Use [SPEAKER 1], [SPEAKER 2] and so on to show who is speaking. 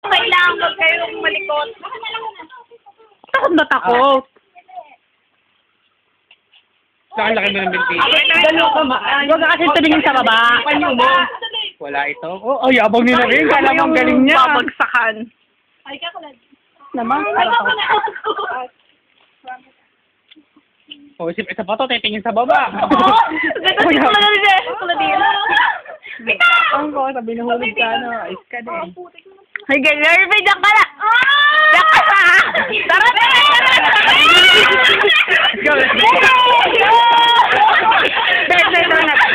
[SPEAKER 1] Kailangan wag kayong malikot.
[SPEAKER 2] Takot na takot.
[SPEAKER 3] Laki-laki mo ng binti.
[SPEAKER 2] Gano'n ka ma. Huwag ka kasi tumingin sa baba.
[SPEAKER 3] Panyo mo. Wala ito. Oh, yabang nila rin. Kala mo ang galing niya.
[SPEAKER 1] Babagsakan.
[SPEAKER 2] Naman.
[SPEAKER 3] Oh, isa pa to. Titingin sa baba.
[SPEAKER 1] Ganda si Claudine.
[SPEAKER 2] Ang ko, sabi na hulog ka, no? Ayos ka din.
[SPEAKER 1] Ay, ganyan. May diyan ka na. Diyan ka na. Tara na.
[SPEAKER 3] Go, let's go.
[SPEAKER 1] Better na.